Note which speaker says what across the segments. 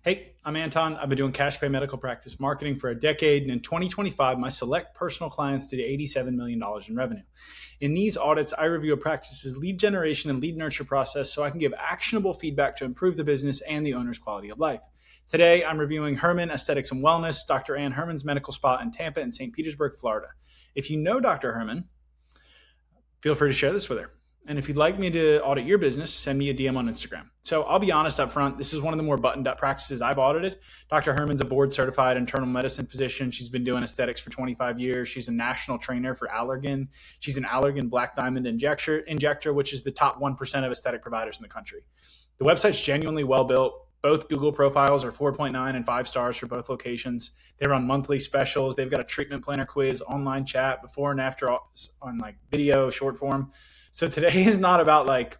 Speaker 1: Hey, I'm Anton. I've been doing cash pay medical practice marketing for a decade, and in 2025, my select personal clients did $87 million in revenue. In these audits, I review a practice's lead generation and lead nurture process so I can give actionable feedback to improve the business and the owner's quality of life. Today, I'm reviewing Hermann Aesthetics and Wellness, Dr. Ann Herman's medical spa in Tampa and St. Petersburg, Florida. If you know Dr. Hermann, feel free to share this with her. And if you'd like me to audit your business, send me a DM on Instagram. So I'll be honest up front, this is one of the more buttoned up practices I've audited. Dr. Herman's a board certified internal medicine physician. She's been doing aesthetics for 25 years. She's a national trainer for Allergan. She's an Allergan Black Diamond injector, which is the top 1% of aesthetic providers in the country. The website's genuinely well built. Both Google profiles are 4.9 and 5 stars for both locations. They run monthly specials. They've got a treatment planner quiz, online chat, before and after on like video, short form. So today is not about like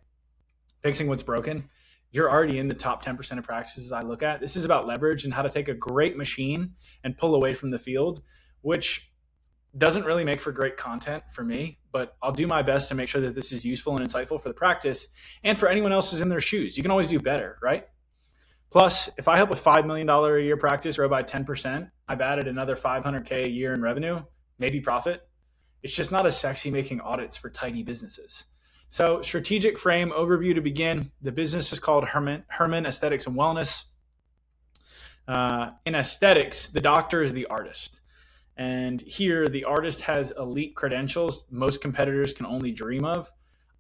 Speaker 1: fixing what's broken. You're already in the top 10% of practices I look at. This is about leverage and how to take a great machine and pull away from the field, which doesn't really make for great content for me, but I'll do my best to make sure that this is useful and insightful for the practice and for anyone else who's in their shoes. You can always do better, right? Plus, if I help a $5 million a year practice grow by 10%, I've added another $500K a year in revenue, maybe profit. It's just not as sexy making audits for tidy businesses. So strategic frame overview to begin. The business is called Hermann Aesthetics and Wellness. In aesthetics, the doctor is the artist. And here, the artist has elite credentials most competitors can only dream of.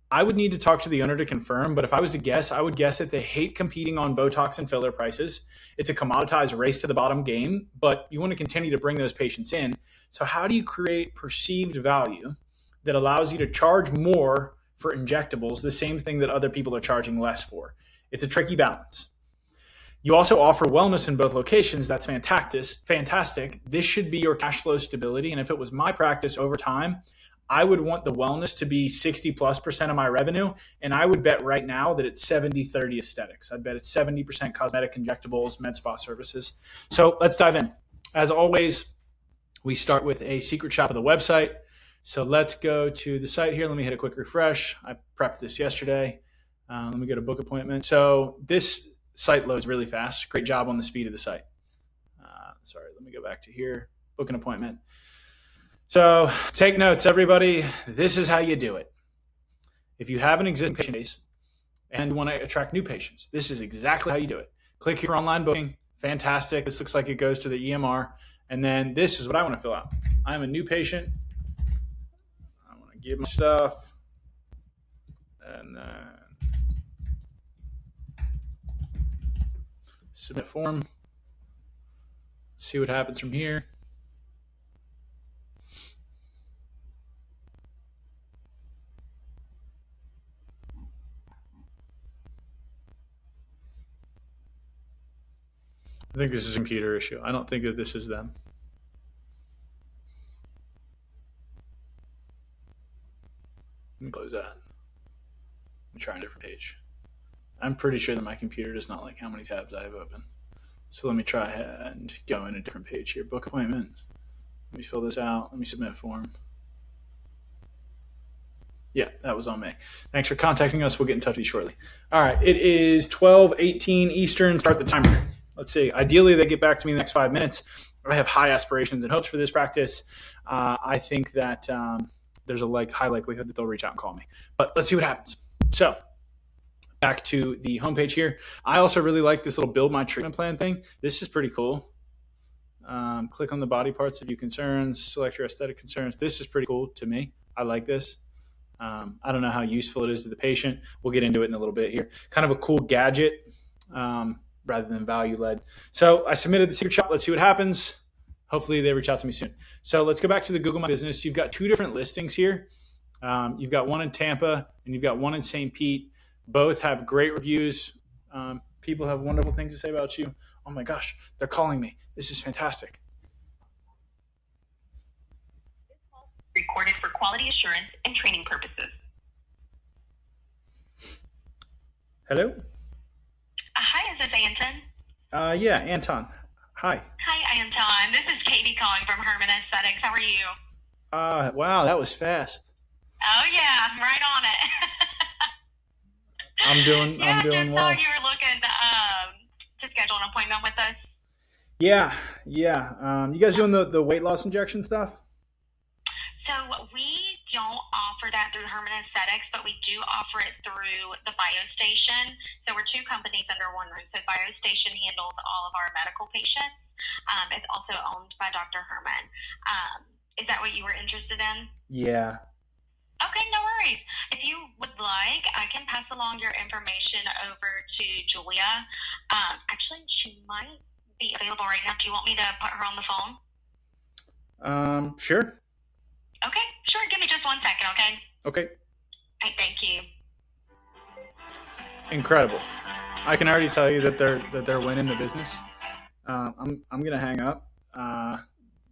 Speaker 1: I would need to talk to the owner to confirm, but if I was to guess, I would guess that they hate competing on Botox and filler prices. It's a commoditized race to the bottom game, but you want to continue to bring those patients in. So how do you create perceived value that allows you to charge more for injectables, the same thing that other people are charging less for? It's a tricky balance. You also offer wellness in both locations. That's fantastic. This should be your cash flow stability. And if it was my practice over time, I would want the wellness to be 60+% of my revenue. And I would bet right now that it's 70-30 aesthetics. I'd bet it's 70% cosmetic injectables, med spa services. So let's dive in. As always, we start with a secret shop of the website. So let's go to the site here. Let me hit a quick refresh. I prepped this yesterday. Let me go to book appointment. So this site loads really fast. Great job on the speed of the site. Sorry, let me go back to here. Book an appointment. So take notes, everybody. This is how you do it. If you have an existing patient base and want to attract new patients, this is exactly how you do it. Click here for online booking. Fantastic. This looks like it goes to the EMR. And then this is what I want to fill out. I'm a new patient. I want to give my stuff. And then submit form. See what happens from here. I think this is a computer issue. I don't think that this is them. Let me close that. Let me try a different page. I'm pretty sure that my computer does not like how many tabs I have open. So let me try and go in a different page here. Book appointment. Let me fill this out. Let me submit form. Yeah, that was on me. Thanks for contacting us. We'll get in touch with you shortly. All right, it is 12:18 Eastern. Start the timer. Let's see. Ideally, they get back to me in the next 5 minutes. I have high aspirations and hopes for this practice. I think that there's a high likelihood that they'll reach out and call me. But let's see what happens. So back to the homepage here. I also really like this little build my treatment plan thing. This is pretty cool. Click on the body parts of your concerns. Select your aesthetic concerns. This is pretty cool to me. I like this. I don't know how useful it is to the patient. We'll get into it in a little bit here. Kind of a cool gadget. Rather than value-led. So I submitted the secret shop. Let's see what happens. Hopefully they reach out to me soon. So let's go back to the Google My Business. You've got 2 different listings here. You've got one in Tampa and you've got one in St. Pete. Both have great reviews. People have wonderful things to say about you. Oh my gosh, they're calling me. This is fantastic.
Speaker 2: Recorded for quality assurance and training purposes.
Speaker 1: Hello?
Speaker 2: Hi, is this Anton?
Speaker 1: Yeah, Anton. Hi.
Speaker 2: Hi, Anton. This is Katie calling from Hermann Aesthetics. How are you?
Speaker 1: Wow, that was fast.
Speaker 2: Oh yeah, I'm right on it.
Speaker 1: I'm doing well.
Speaker 2: I just thought you were looking to schedule an appointment with us?
Speaker 1: Yeah. You guys doing the weight loss injection stuff?
Speaker 2: So we don't offer that through Hermann Aesthetics, but we do offer it through the BioStation. So we're two companies under one roof. So BioStation handles all of our medical patients. It's also owned by Dr. Hermann. Is that what you were interested in?
Speaker 1: Yeah.
Speaker 2: Okay, no worries. If you would like, I can pass along your information over to Julia. Actually, she might be available right now. Do you want me to put her on the phone?
Speaker 1: Sure.
Speaker 2: Okay, sure. Give me just 1 second, okay?
Speaker 1: Okay.
Speaker 2: Hey, thank you.
Speaker 1: Incredible. I can already tell you that they're winning the business. I'm gonna hang up.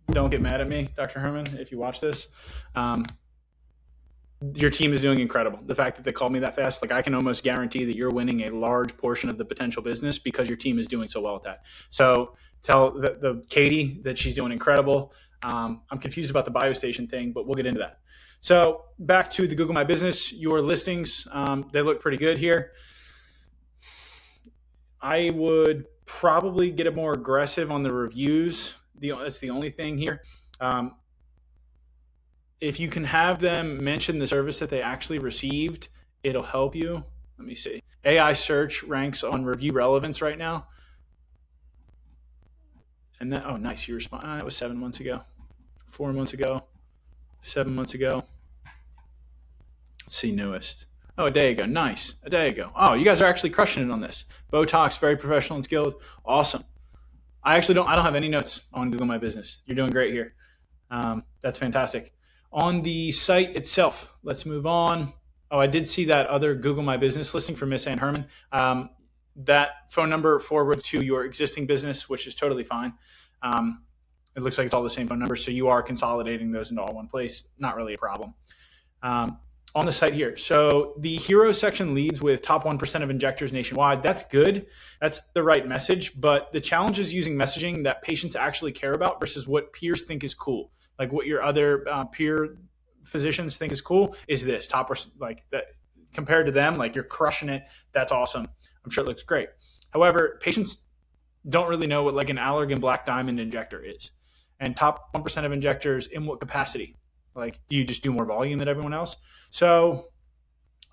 Speaker 1: Don't get mad at me, Dr. Hermann, if you watch this. Your team is doing incredible. The fact that they called me that fast, like I can almost guarantee that you're winning a large portion of the potential business because your team is doing so well at that. So tell the Katie that she's doing incredible. I'm confused about the BioStation thing, but we'll get into that. So back to the Google My Business, your listings, they look pretty good here. I would probably get more aggressive on the reviews. That's the only thing here. If you can have them mention the service that they actually received, it'll help you. Let me see. AI search ranks on review relevance right now. And then, oh, nice. You respond. That was 7 months ago, 4 months ago, 7 months ago. Let's see, newest. Oh, a day ago. Nice. A day ago. Oh, you guys are actually crushing it on this. Botox, very professional and skilled. Awesome. I don't have any notes on Google My Business. You're doing great here. That's fantastic. On the site itself, let's move on. Oh, I did see that other Google My Business listing for Miss Ann Hermann. That phone number forward to your existing business, which is totally fine. It looks like it's all the same phone number, so you are consolidating those into all one place. Not really a problem. On the site here, so the hero section leads with top 1% of injectors nationwide. That's good. That's the right message, but the challenge is using messaging that patients actually care about versus what peers think is cool. Like what your other peer physicians think is cool is this top, like that compared to them, like you're crushing it. That's awesome. I'm sure it looks great. However, patients don't really know what like an Allergan Black Diamond injector is. And top 1% of injectors in what capacity? Like, do you just do more volume than everyone else? So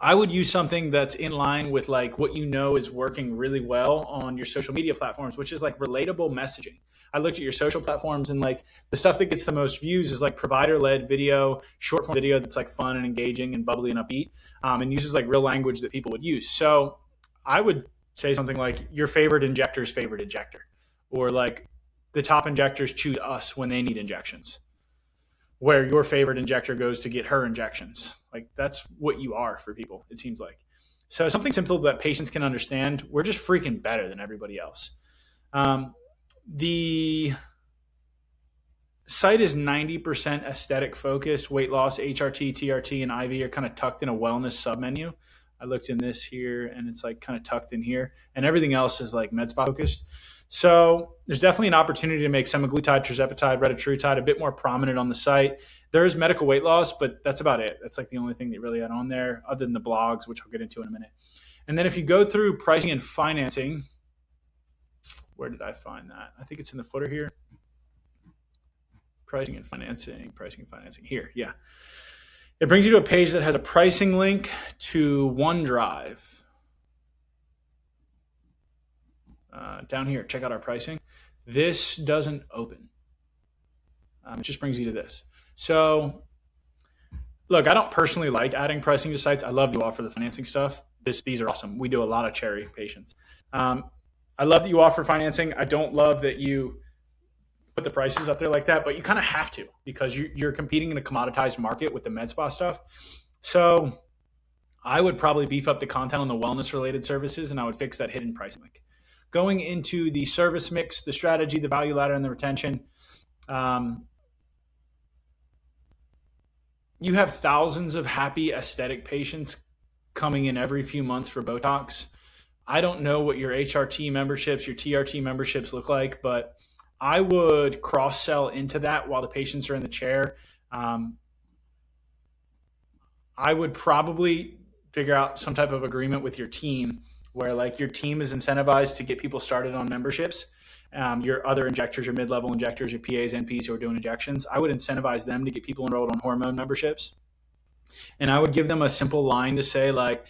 Speaker 1: I would use something that's in line with like what you know is working really well on your social media platforms, which is like relatable messaging. I looked at your social platforms and like the stuff that gets the most views is like provider-led video, short form video that's like fun and engaging and bubbly and upbeat, and uses like real language that people would use. So I would say something like your favorite injector's favorite injector, or like the top injectors choose us when they need injections, where your favorite injector goes to get her injections. Like that's what you are for people, it seems like. So something simple that patients can understand. We're just freaking better than everybody else. The site is 90% aesthetic focused. Weight loss, HRT, TRT, and IV are kind of tucked in a wellness submenu. I looked in this here and it's like kind of tucked in here, and everything else is like med spa focused. So there's definitely an opportunity to make semaglutide, tirzepatide, retatrutide a bit more prominent on the site. There is medical weight loss, but that's about it. That's like the only thing that you really add on there other than the blogs, which I'll get into in a minute. And then if you go through pricing and financing, where did I find that? I think it's in the footer here. Pricing and financing here. Yeah. It brings you to a page that has a pricing link to OneDrive. Down here, check out our pricing. This doesn't open. It just brings you to this. So, look, I don't personally like adding pricing to sites. I love you offer the financing stuff. These are awesome. We do a lot of cherry patients. I love that you offer financing. I don't love that you put the prices up there like that, but you kind of have to because you're competing in a commoditized market with the med spa stuff. So I would probably beef up the content on the wellness related services, and I would fix that hidden pricing link. Going into the service mix, the strategy, the value ladder, and the retention, you have thousands of happy aesthetic patients coming in every few months for Botox. I don't know what your HRT memberships, your TRT memberships look like, but I would cross-sell into that while the patients are in the chair. I would probably figure out some type of agreement with your team where like your team is incentivized to get people started on memberships. Your other injectors, your mid-level injectors, your PAs, NPs who are doing injections, I would incentivize them to get people enrolled on hormone memberships. And I would give them a simple line to say, like,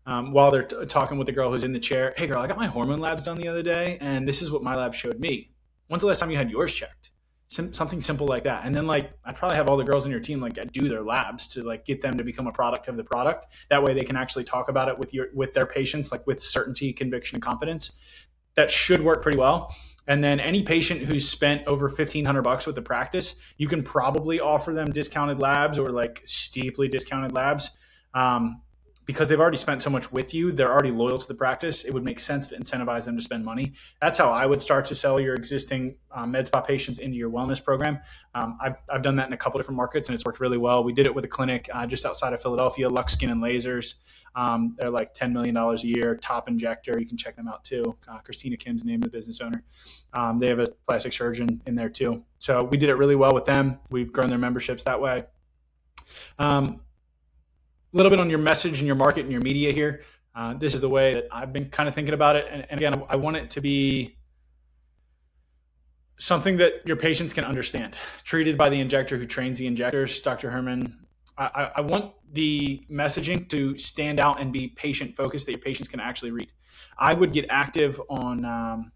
Speaker 1: while they're talking with the girl who's in the chair, hey girl, I got my hormone labs done the other day, and this is what my lab showed me. When's the last time you had yours checked? Something simple like that. And then like, I'd probably have all the girls in your team like do their labs to like get them to become a product of the product. That way they can actually talk about it with their patients, like with certainty, conviction, and confidence. That should work pretty well. And then any patient who's spent over $1,500 with the practice, you can probably offer them discounted labs or like steeply discounted labs. Because they've already spent so much with you, they're already loyal to the practice. It would make sense to incentivize them to spend money. That's how I would start to sell your existing med spa patients into your wellness program. I've done that in a couple different markets, and it's worked really well. We did it with a clinic just outside of Philadelphia, Lux Skin and Lasers. They're like $10 million a year, top injector. You can check them out too. Christina Kim's the name of the business owner. They have a plastic surgeon in there too. So we did it really well with them. We've grown their memberships that way. A little bit on your message and your market and your media here. This is the way that I've been kind of thinking about it. And again, I want it to be something that your patients can understand. Treated by the injector who trains the injectors, Dr. Hermann. I want the messaging to stand out and be patient focused that your patients can actually read. I would get active on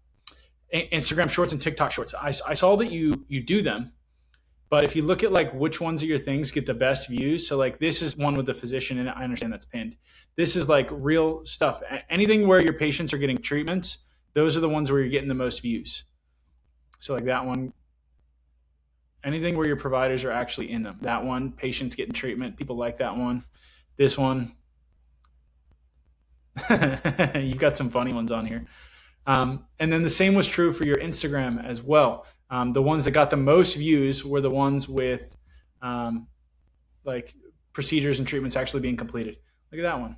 Speaker 1: Instagram Shorts and TikTok Shorts. I saw that you do them. But if you look at like which ones of your things get the best views, so like this is one with the physician, and I understand that's pinned. This is like real stuff. Anything where your patients are getting treatments, those are the ones where you're getting the most views. So like that one, anything where your providers are actually in them. That one, patients getting treatment, people like that one. This one, you've got some funny ones on here. And then the same was true for your Instagram as well. The ones that got the most views were the ones with like procedures and treatments actually being completed. Look at that one.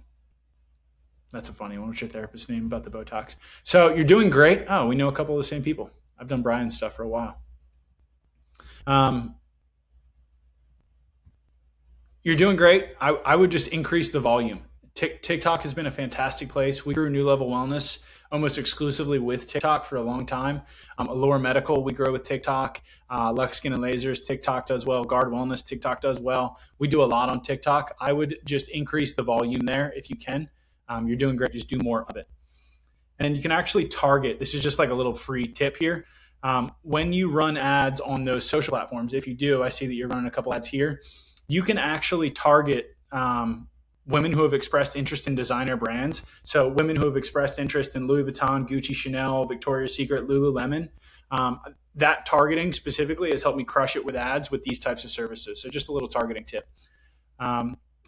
Speaker 1: That's a funny one. What's your therapist's name about the Botox? So you're doing great. Oh, we know a couple of the same people. I've done Brian's stuff for a while. You're doing great. I would just increase the volume. TikTok has been a fantastic place. We grew New Level Wellness almost exclusively with TikTok for a long time. Allure Medical, we grow with TikTok. Lux Skin and Lasers, TikTok does well. Guard Wellness, TikTok does well. We do a lot on TikTok. I would just increase the volume there if you can. You're doing great. Just do more of it. And you can actually target. This is just like a little free tip here. When you run ads on those social platforms, if you do, I see that you're running a couple ads here. You can actually target women who have expressed interest in designer brands. So women who have expressed interest in Louis Vuitton, Gucci, Chanel, Victoria's Secret, Lululemon. That targeting specifically has helped me crush it with ads with these types of services. So just a little targeting tip.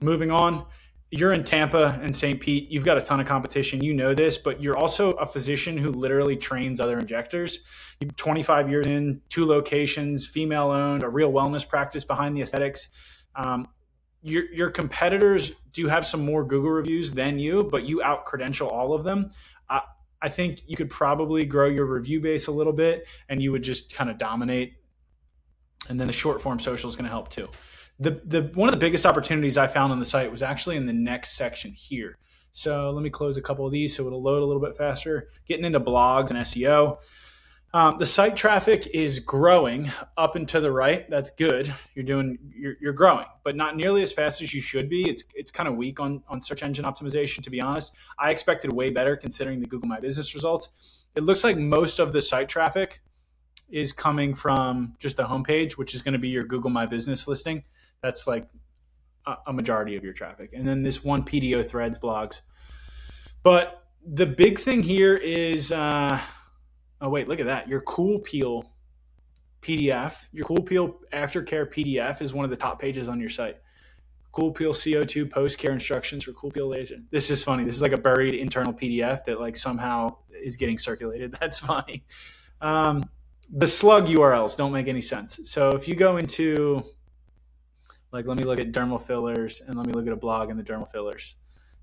Speaker 1: Moving on, you're in Tampa and St. Pete. You've got a ton of competition. You know this, but you're also a physician who literally trains other injectors. You're 25 years in, 2 locations, female owned, a real wellness practice behind the aesthetics. Your competitors do have some more Google reviews than you, but you out-credential all of them. I think you could probably grow your review base a little bit, and you would just kind of dominate. And then the short form social is going to help too. One of the biggest opportunities I found on the site was actually in the next section here. So let me close a couple of these so it'll load a little bit faster. Getting into blogs and SEO. The site traffic is growing up and to the right. That's good. You're growing, but not nearly as fast as you should be. It's kind of weak on search engine optimization, to be honest. I expected way better considering the Google My Business results. It looks like most of the site traffic is coming from just the homepage, which is going to be your Google My Business listing. That's like a majority of your traffic. And then this one PDO Threads blogs. But the big thing here is... oh, wait, look at that. Your Cool Peel PDF, your Cool Peel Aftercare PDF is one of the top pages on your site. Cool Peel CO2 post-care instructions for Cool Peel laser. This is funny. This is like a buried internal PDF that like somehow is getting circulated. That's funny. The slug URLs don't make any sense. So if you go into, like, let me look at dermal fillers and let me look at a blog in the dermal fillers.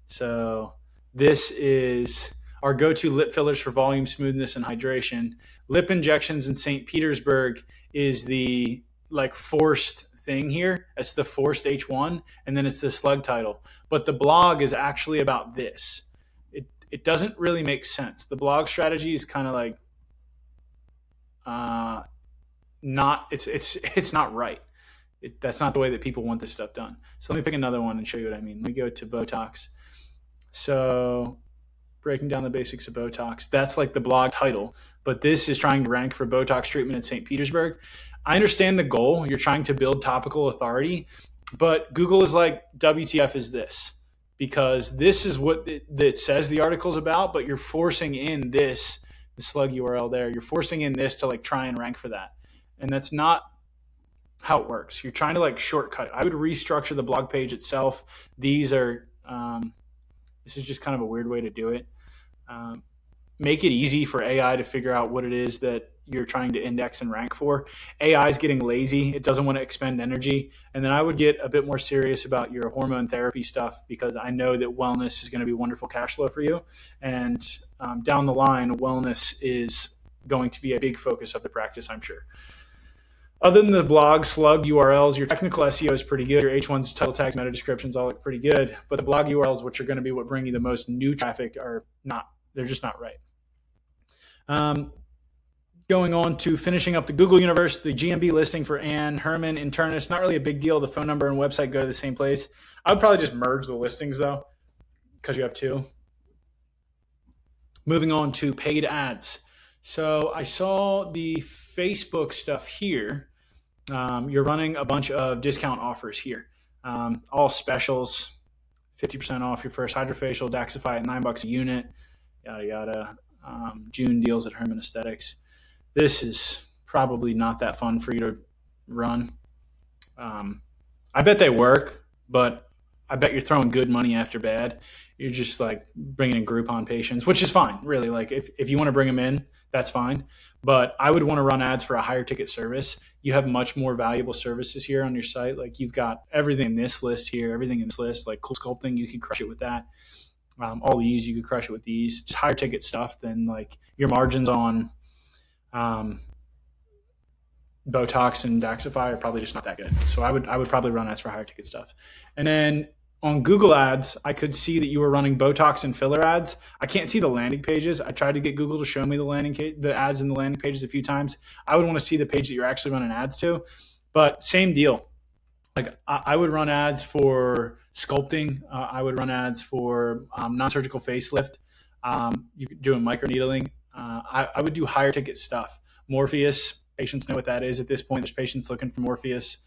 Speaker 1: So this is our go-to lip fillers for volume, smoothness, and hydration. Lip injections in St. Petersburg is the like forced thing here. It's the forced H1, and then it's the slug title. But the blog is actually about this. it doesn't really make sense. The blog strategy is kind of like not it's not right. That's not the way that people want this stuff done. So let me pick another one and show you what I mean. Let me go to Botox. So breaking down the basics of Botox. That's like the blog title, but this is trying to rank for Botox treatment in St. Petersburg. I understand the goal. You're trying to build topical authority, but Google is like, WTF is this? Because this is what it says the article's about, but you're forcing in this, the slug URL there, you're forcing in this to like try and rank for that. And that's not how it works. You're trying to like shortcut it. I would restructure the blog page itself. These are, this is just kind of a weird way to do it. Make it easy for AI to figure out what it is that you're trying to index and rank for. AI is getting lazy. It doesn't want to expend energy. And then I would get a bit more serious about your hormone therapy stuff, because I know that wellness is going to be wonderful cash flow for you. And down the line, wellness is going to be a big focus of the practice, I'm sure. Other than the blog slug URLs, your technical SEO is pretty good. Your H1s, title tags, meta descriptions all look pretty good. But the blog URLs, which are going to be what bring you the most new traffic, are not. They're just not right. Going on to finishing up the Google universe, the GMB listing for Hermann, internist, not really a big deal. The phone number and website go to the same place. I would probably just merge the listings though, because you have two. Moving on to paid ads. So I saw the Facebook stuff here. You're running a bunch of discount offers here. All specials, 50% off your first hydrofacial, Daxify at $9 a unit, yada, yada. June deals at Hermann Aesthetics. This is probably not that fun for you to run. I bet they work, but I bet you're throwing good money after bad. You're just like bringing in Groupon patients, which is fine, really. Like if you want to bring them in, that's fine. But I would want to run ads for a higher ticket service. You have much more valuable services here on your site. Like you've got everything in this list here, everything in this list, like cool sculpting, you could crush it with that. All these, you could crush it with these. Just higher ticket stuff than like your margins on Botox and Daxify are probably just not that good. So I would probably run ads for higher ticket stuff. And then on Google Ads, I could see that you were running Botox and filler ads. I can't see the landing pages. I tried to get Google to show me the ads in the landing pages a few times. I would want to see the page that you're actually running ads to, but same deal. Like I would run ads for sculpting. I would run ads for non-surgical facelift. You could do microneedling. I would do higher ticket stuff. Morpheus, patients know what that is at this point. There's patients looking for Morpheus.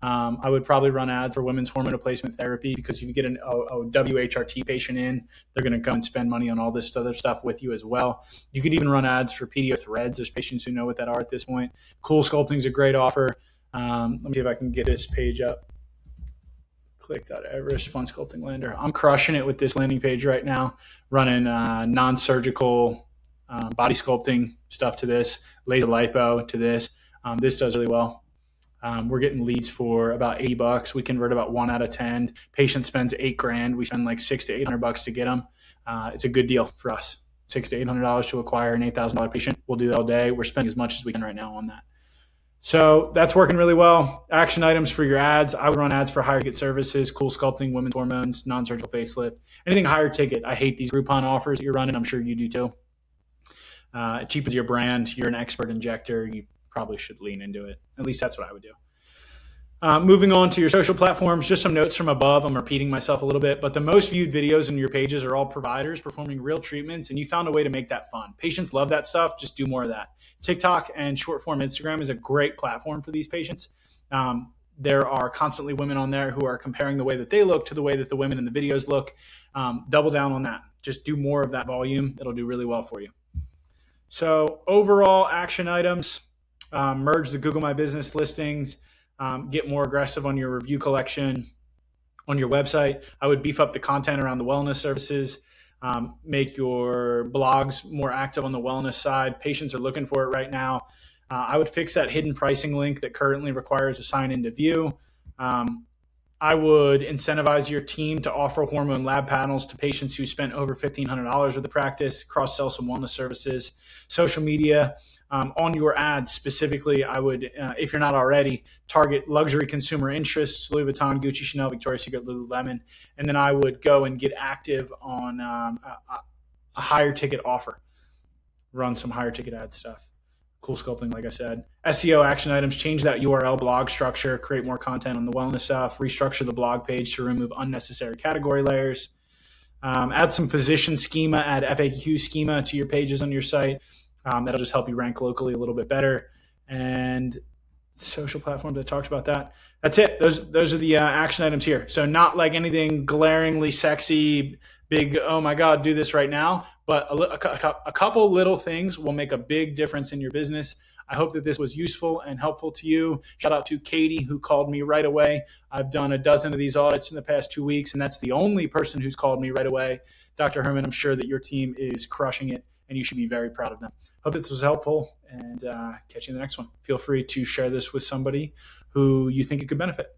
Speaker 1: I would probably run ads for women's hormone replacement therapy, because if you get a WHRT patient in, they're going to come and spend money on all this other stuff with you as well. You could even run ads for PDO threads. There's patients who know what that are at this point. Cool sculpting is a great offer. Let me see if I can get this page up. Click.Everest, Fun Sculpting Lander. I'm crushing it with this landing page right now, running non-surgical body sculpting stuff to this, laser lipo to this. This does really well. We're getting leads for about $80. We convert about 1 out of 10. Patient spends $8,000. We spend like $600 to $800 to get them. It's a good deal for us. $600 to $800 to acquire an $8,000 patient. We'll do that all day. We're spending as much as we can right now on that. So that's working really well. Action items for your ads. I would run ads for higher ticket services, cool sculpting, women's hormones, non-surgical facelift, anything higher ticket. I hate these Groupon offers that you're running. I'm sure you do too. It cheapens your brand. You're an expert injector. You probably should lean into it. At least that's what I would do. Moving on to your social platforms, just some notes from above. I'm repeating myself a little bit, but the most viewed videos in your pages are all providers performing real treatments, and you found a way to make that fun. Patients love that stuff. Just do more of that. TikTok and short form Instagram is a great platform for these patients. There are constantly women on there who are comparing the way that they look to the way that the women in the videos look. Double down on that. Just do more of that volume. It'll do really well for you. So overall action items, merge the Google My Business listings, get more aggressive on your review collection on your website. I would beef up the content around the wellness services, make your blogs more active on the wellness side. Patients are looking for it right now. I would fix that hidden pricing link that currently requires a sign in to view. I would incentivize your team to offer hormone lab panels to patients who spent over $1,500 with the practice, cross-sell some wellness services. Social media, on your ads specifically, I would, if you're not already, target luxury consumer interests, Louis Vuitton, Gucci, Chanel, Victoria's Secret, Lululemon. And then I would go and get active on a higher ticket offer, run some higher ticket ad stuff. Cool scoping, like I said. SEO action items, change that URL blog structure, create more content on the wellness stuff, restructure the blog page to remove unnecessary category layers. Add some position schema, add FAQ schema to your pages on your site. That'll just help you rank locally a little bit better. And social platforms, I talked about that. That's it. Those are the action items here. So not like anything glaringly sexy, big, oh my God, do this right now. But a couple little things will make a big difference in your business. I hope that this was useful and helpful to you. Shout out to Katie, who called me right away. I've done a dozen of these audits in the past 2 weeks, and that's the only person who's called me right away. Dr. Hermann, I'm sure that your team is crushing it, and you should be very proud of them. Hope this was helpful, and catch you in the next one. Feel free to share this with somebody who you think it could benefit.